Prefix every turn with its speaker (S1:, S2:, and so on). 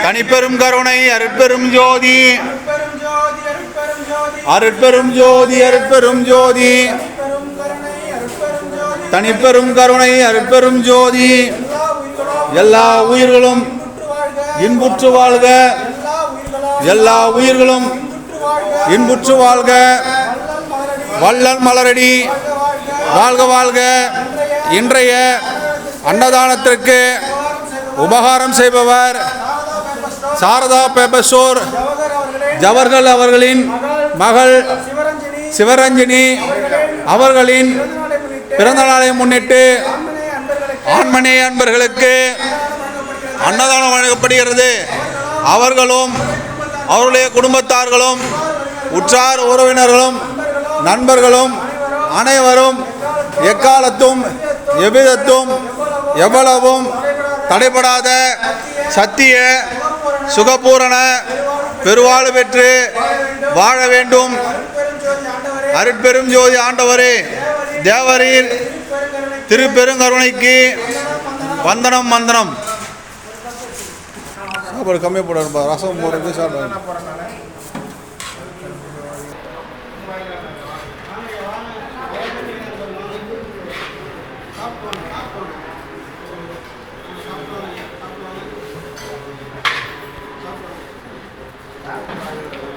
S1: தனிப்பெரும் கருணை அருட்பெரும் ஜோதி அருட்பெரும் ஜோதி அருட்பெரும் ஜோதி தனிப்பெரும் கருணை அருட்பெரும் ஜோதி எல்லா உயிர்களும் இன்புற்று வாழ்க எல்லா உயிர்களும் இன்புற்று வாழ்க வள்ளல் மலரடி வாழ்க வாழ்க. இன்றைய அன்னதானத்திற்கு உபகாரம் செய்பவர் சாரதா பேப்பர் ஸ்டோர் ஜவஹர்கள் அவர்களின் மகள் சிவரஞ்சினி அவர்களின் பிறந்த நாளை முன்னிட்டு ஆண்மனை அன்பர்களுக்கு அன்னதானம் வழங்கப்படுகிறது. அவர்களும் அவருடைய குடும்பத்தார்களும் உற்றார் உறவினர்களும் நண்பர்களும் அனைவரும் எக்காலத்தும் எவ்விதத்தும் எவ்வளவும் தடைபடாத சத்திய சுகபூரண பெருவாழ்வு பெற்று வாழ வேண்டும். அருட்பெரும் ஜோதி ஆண்டவரே, தேவரீர் திருப்பெருங்கருணைக்கு வந்தனம் வந்தனம். சாப்பாடு கம்மியாக போட ரசம் போடுறது சாப்பிட
S2: Thank you.